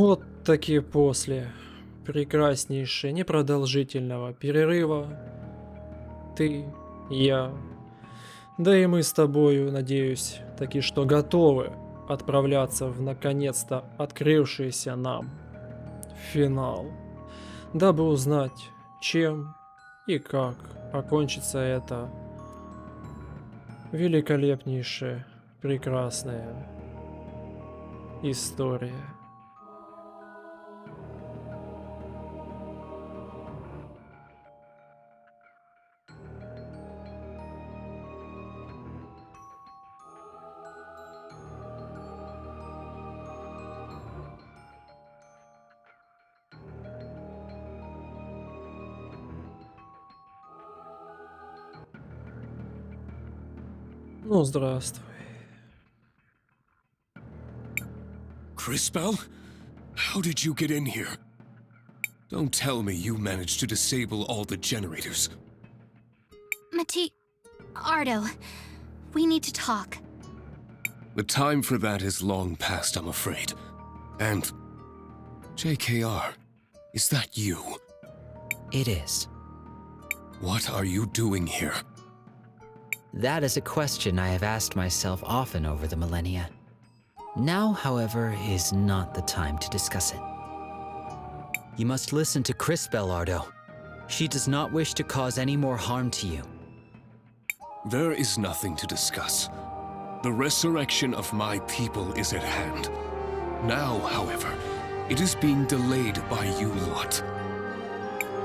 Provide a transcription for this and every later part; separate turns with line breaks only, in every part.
Вот таки после прекраснейшего непродолжительного перерыва ты, я, да и мы с тобою, надеюсь, таки что готовы отправляться в наконец-то открывшийся нам финал, дабы узнать, чем и как окончится эта великолепнейшая, прекрасная история. Ну, здравствуй.
Crispell? How did you get in here? Don't tell me you managed to disable all the generators.
Ardo, we need to talk.
The time for that is long past, I'm afraid. And... JKR, is that you?
It is.
What are you doing here?
That is a question I have asked myself often over the millennia. Now, however, is not the time to discuss it. You must listen to Crispell, Ardo. She does not wish to cause any more harm to you.
There is nothing to discuss. The resurrection of my people is at hand. Now, however, it is being delayed by you lot.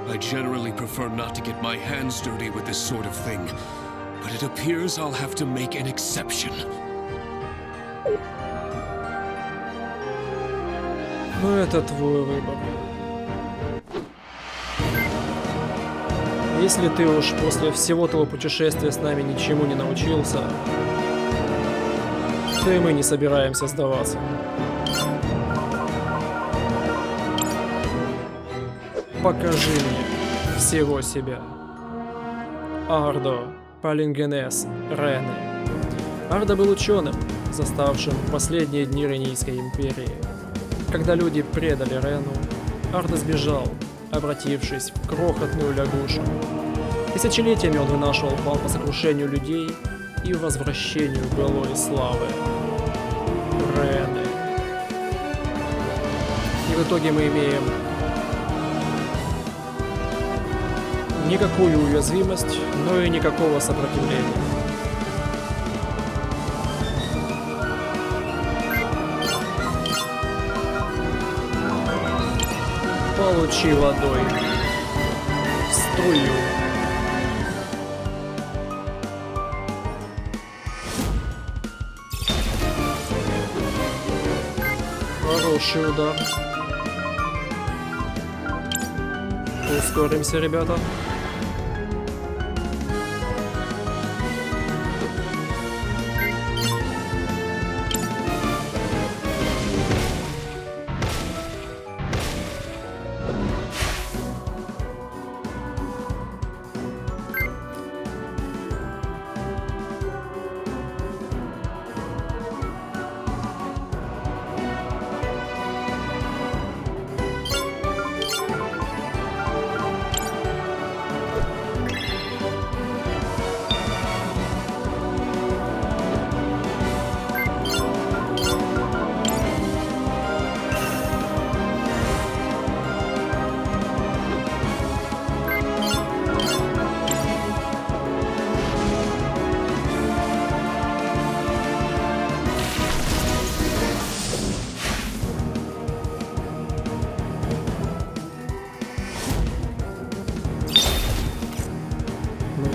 I generally prefer not to get my hands dirty with this sort of thing, but it appears I'll have to make an exception.
Ну, это твой выбор. Если ты уж после всего того путешествия с нами ничему не научился, то и мы не собираемся сдаваться. Покажи мне всего себя. Ардо Палингенес Рене. Ардо был ученым, заставшим последние дни Ренийской империи. Когда люди предали Рену, Ардо сбежал, обратившись в крохотную лягушку. Тысячелетиями он вынашивал план по сокрушению людей и возвращению былой славы Рены. И в итоге мы имеем никакую уязвимость, но и никакого сопротивления. Получи водой в струю. Хороший удар. Ускоримся, ребята.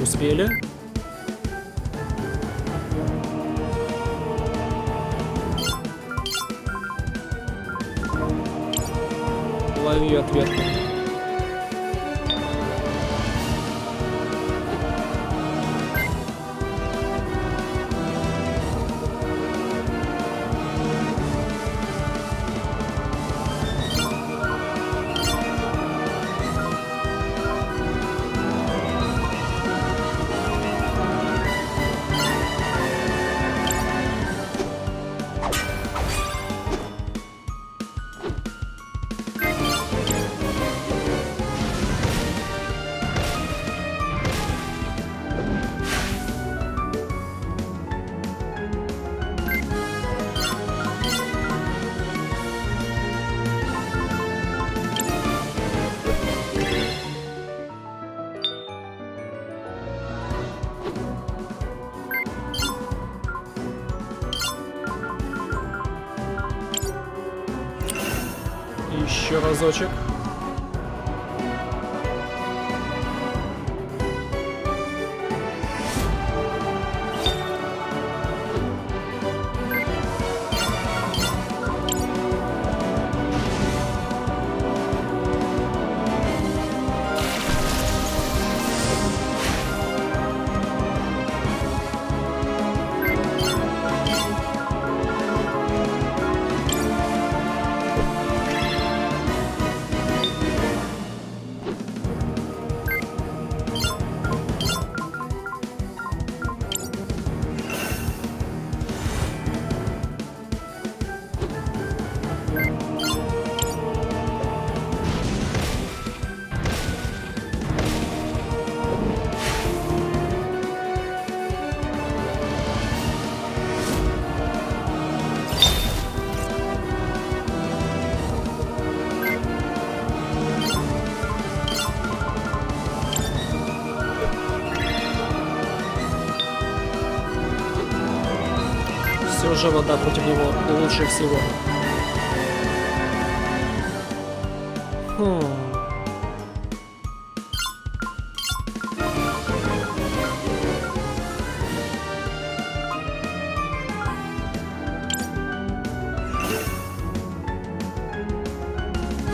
Успели? Лови ответку. Еще разочек. Все же вода против него лучше всего.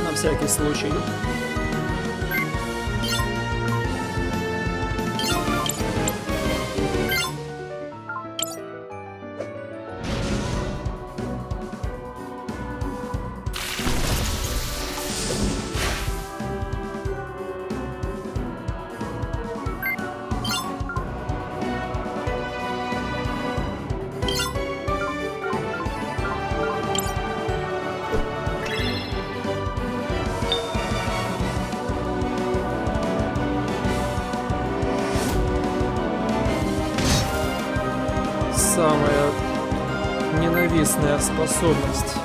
На всякий случай. Самая ненавистная способность.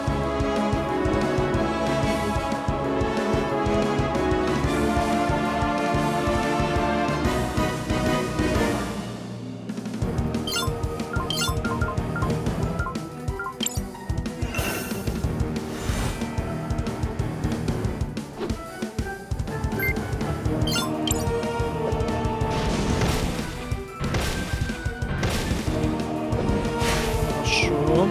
Хорошо.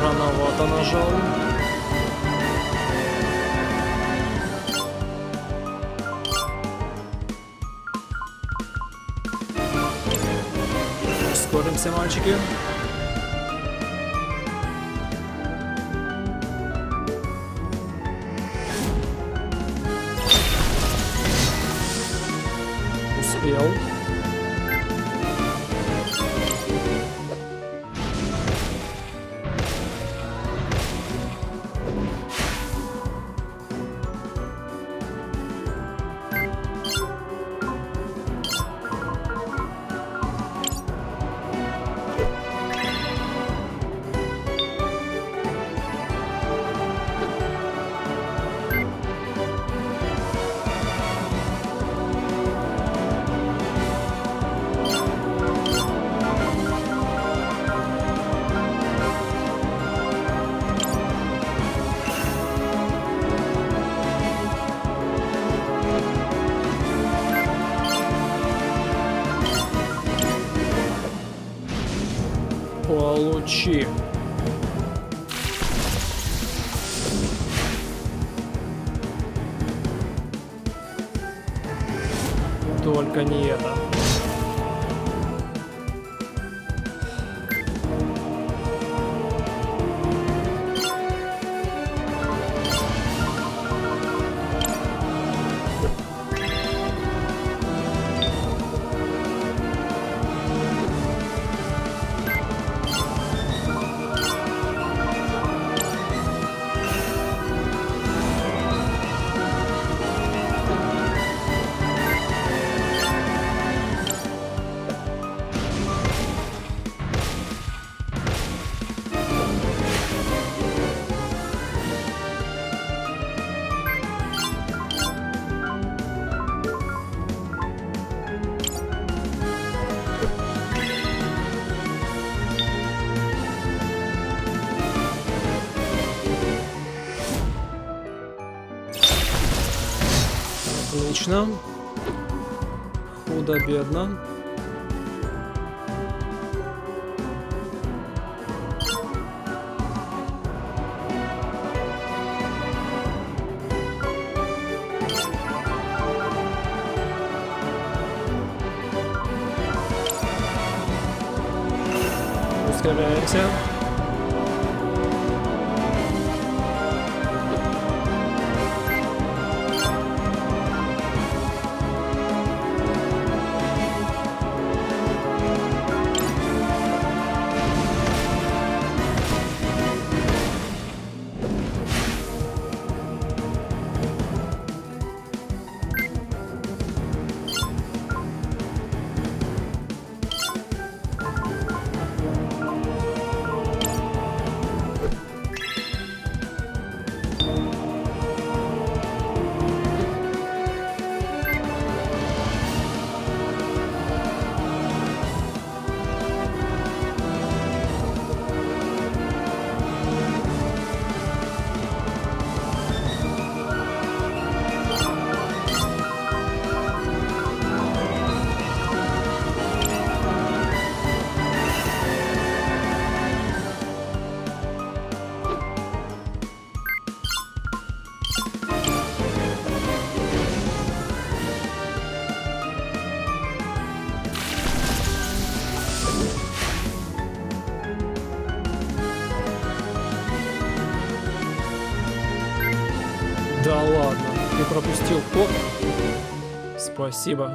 Рановато нажал. Ускоримся, мальчики. Успел. Получи. Только не это. Отлично. Худо-бедно. Ускоряемся. Да ладно, ты пропустил ход. Спасибо.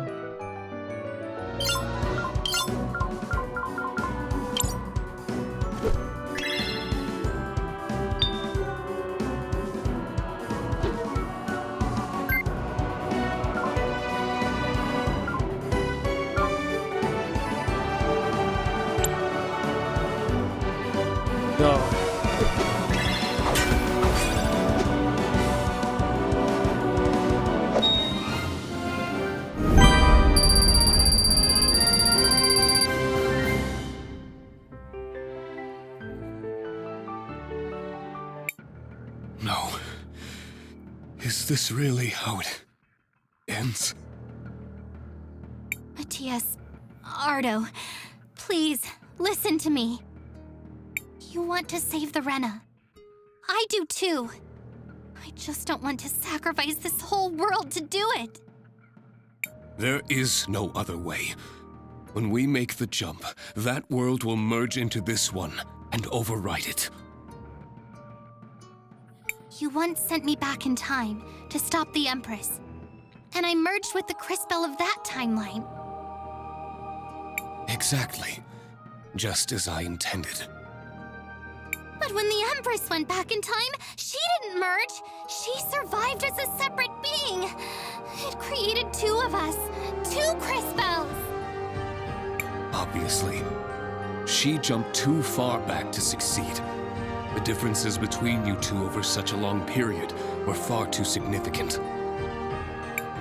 Да.
No. Is this really how it ends?
Matthias, Ardo, please, listen to me. You want to save the Rena. I do too. I just don't want to sacrifice this whole world to do it.
There is no other way. When we make the jump, that world will merge into this one and override it.
You once sent me back in time to stop the Empress, and I merged with the Crispell of that timeline.
Exactly. Just as I intended.
But when the Empress went back in time, she didn't merge. She survived as a separate being. It created two of us, two Crispells.
Obviously. She jumped too far back to succeed. The differences between you two over such a long period were far too significant.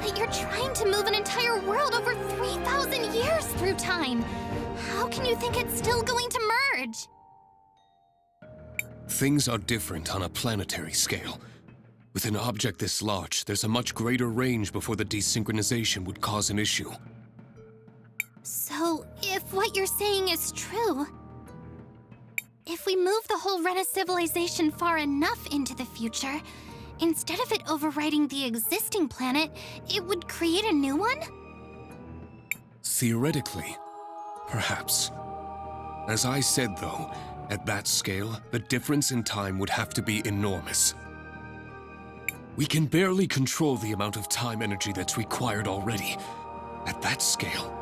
But you're trying to move an entire world over 3,000 years through time. How can you think it's still going to merge?
Things are different on a planetary scale. With an object this large, there's a much greater range before the desynchronization would cause an issue.
So, if what you're saying is true, if we move the whole Rena civilization far enough into the future, instead of it overriding the existing planet, it would create a new one?
Theoretically, perhaps. As I said, though, at that scale, the difference in time would have to be enormous. We can barely control the amount of time energy that's required already. At that scale.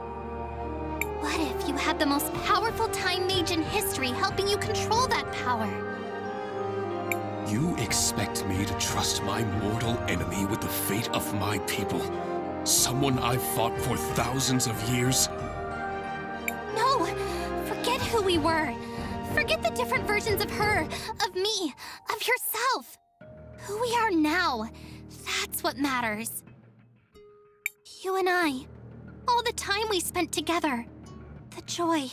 What if you had the most powerful time mage in history helping you control that power?
You expect me to trust my mortal enemy with the fate of my people? Someone I've fought for thousands of years?
No! Forget who we were. Forget the different versions of her, of me, of yourself. Who we are now, that's what matters. You and I, all the time we spent together. The joy,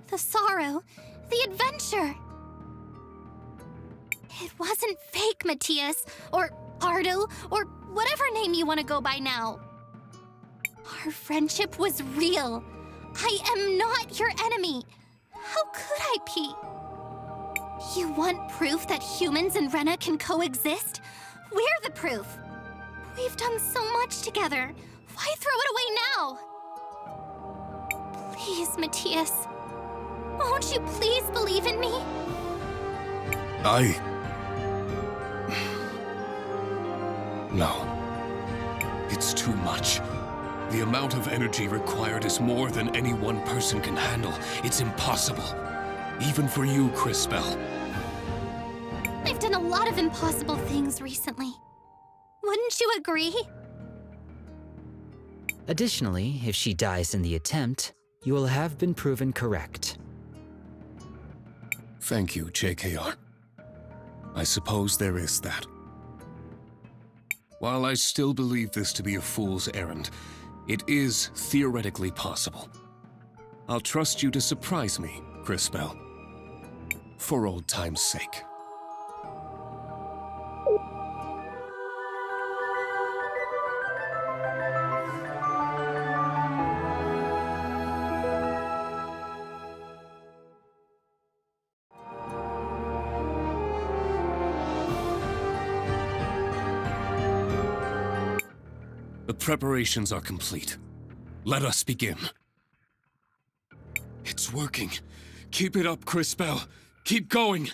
the sorrow, the adventure. It wasn't fake, Matthias, or Ardo, or whatever name you want to go by now. Our friendship was real. I am not your enemy. How could I be? You want proof that humans and Rena can coexist? We're the proof. We've done so much together. Why throw it away now? Please, Matthias. Won't you please believe in me?
No. It's too much. The amount of energy required is more than any one person can handle. It's impossible. Even for you, Cris Bell.
I've done a lot of impossible things recently. Wouldn't you agree?
Additionally, if she dies in the attempt, you will have been proven correct.
Thank you, JKR. I suppose there is that. While I still believe this to be a fool's errand, it is theoretically possible. I'll trust you to surprise me, Cris Bell. For old time's sake. The preparations are complete. Let us begin. It's working. Keep it up, Cris Bell. Keep going.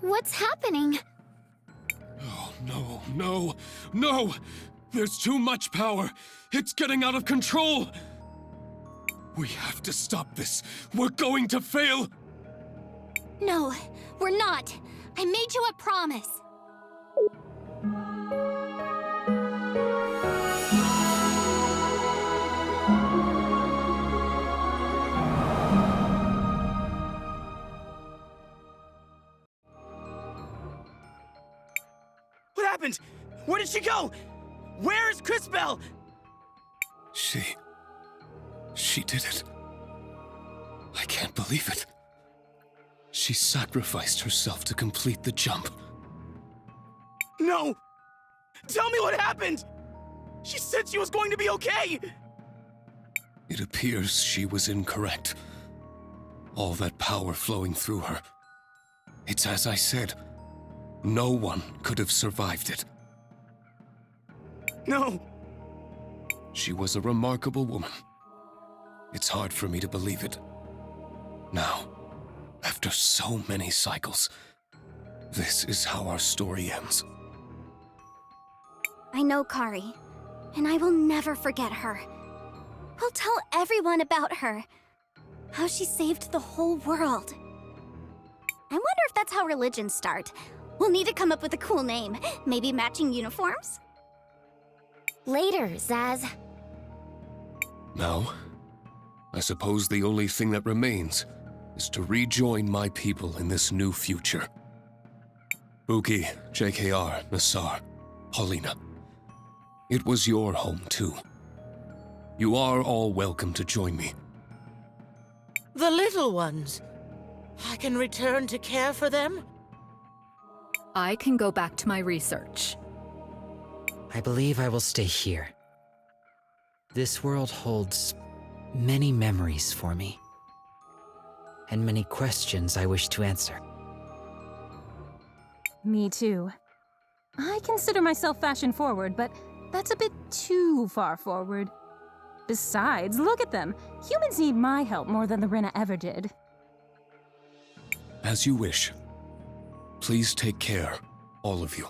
What's happening?
Oh, no, no, no! There's too much power! It's getting out of control! We have to stop this! We're going to fail!
No, we're not. I made you a promise.
What happened? Where did she go? Where is Cris Bell?
She did it. I can't believe it. She sacrificed herself to complete the jump.
No! Tell me what happened! She said she was going to be okay!
It appears she was incorrect. All that power flowing through her. It's as I said. No one could have survived it.
No!
She was a remarkable woman. It's hard for me to believe it. Now, after so many cycles, this is how our story ends.
I know Kari, and I will never forget her. I'll tell everyone about her. How she saved the whole world. I wonder if that's how religions start. We'll need to come up with a cool name. Maybe matching uniforms? Later, Zaz.
Now, I suppose the only thing that remains is to rejoin my people in this new future. Buki, JKR, Nassar, Paulina. It was your home too. You are all welcome to join me.
The little ones. I can return to care for them?
I can go back to my research.
I believe I will stay here. This world holds many memories for me, and many questions I wish to answer.
Me too. I consider myself fashion forward, but that's a bit too far forward. Besides, look at them. Humans need my help more than the Rena ever did.
As you wish. Please take care, all of you.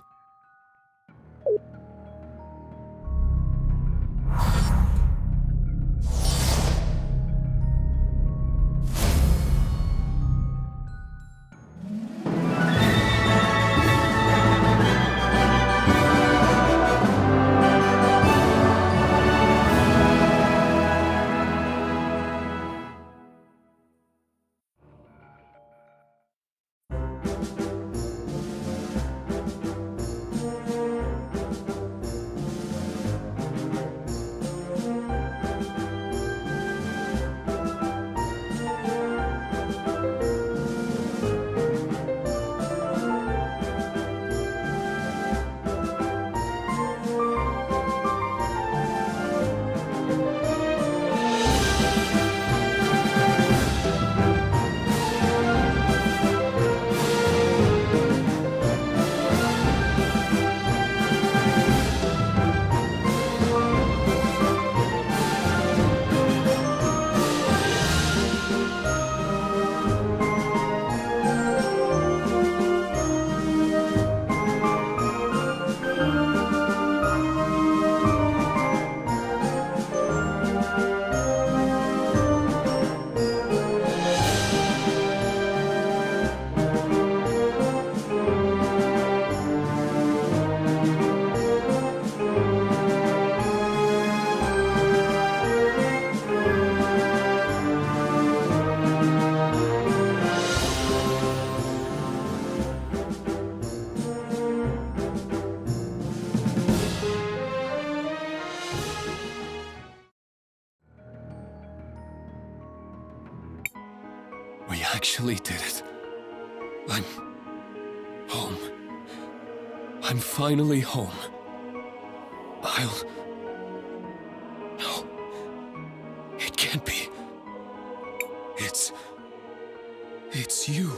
We actually did it. I'm home. I'm finally home. No. It can't be. It's you.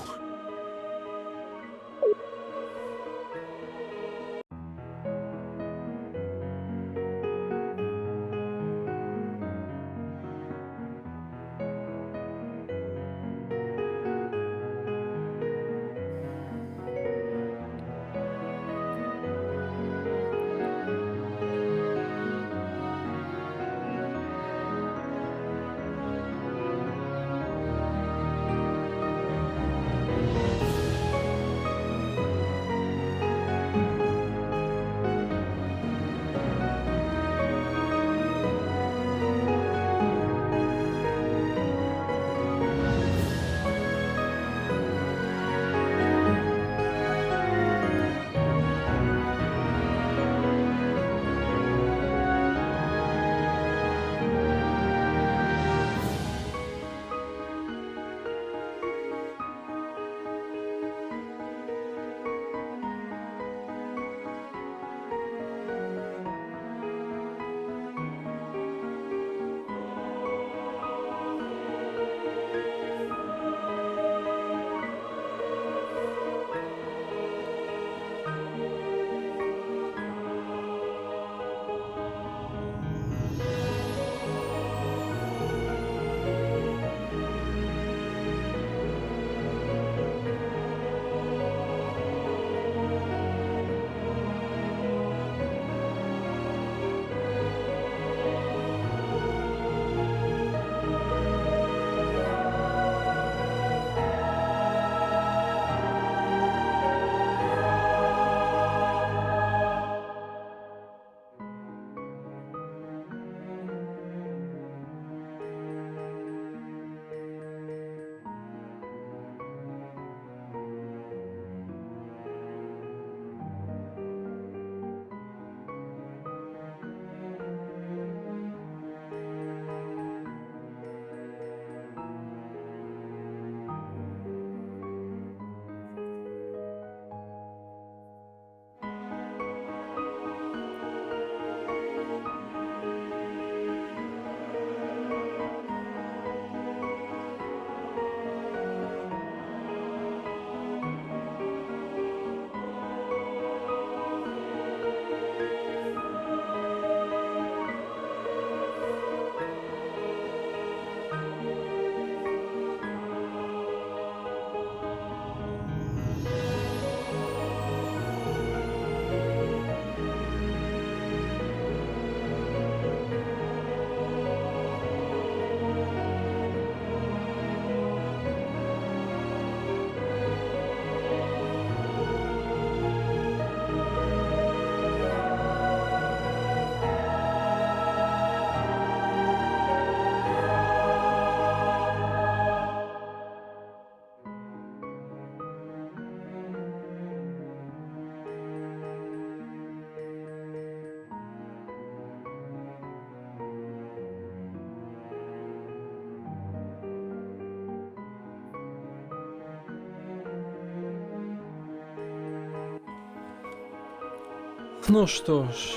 Ну что ж,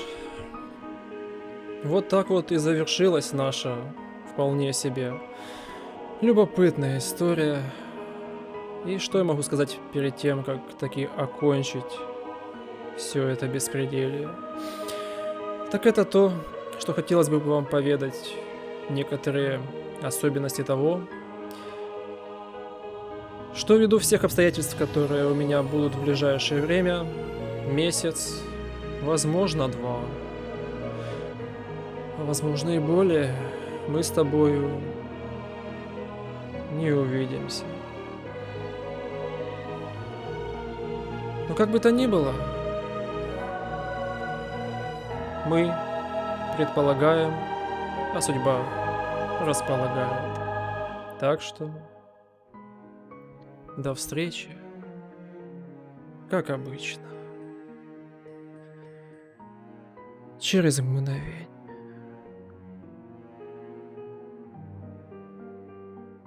вот так вот и завершилась наша вполне себе любопытная история. И что я могу сказать перед тем, как таки окончить все это беспределье? Так это то, что хотелось бы вам поведать некоторые особенности того, что ввиду всех обстоятельств, которые у меня будут в ближайшее время, месяц, возможно 2, а возможно и более, мы с тобою не увидимся. Но как бы то ни было, мы предполагаем, а судьба располагает. Так что до встречи, как обычно, через мгновение.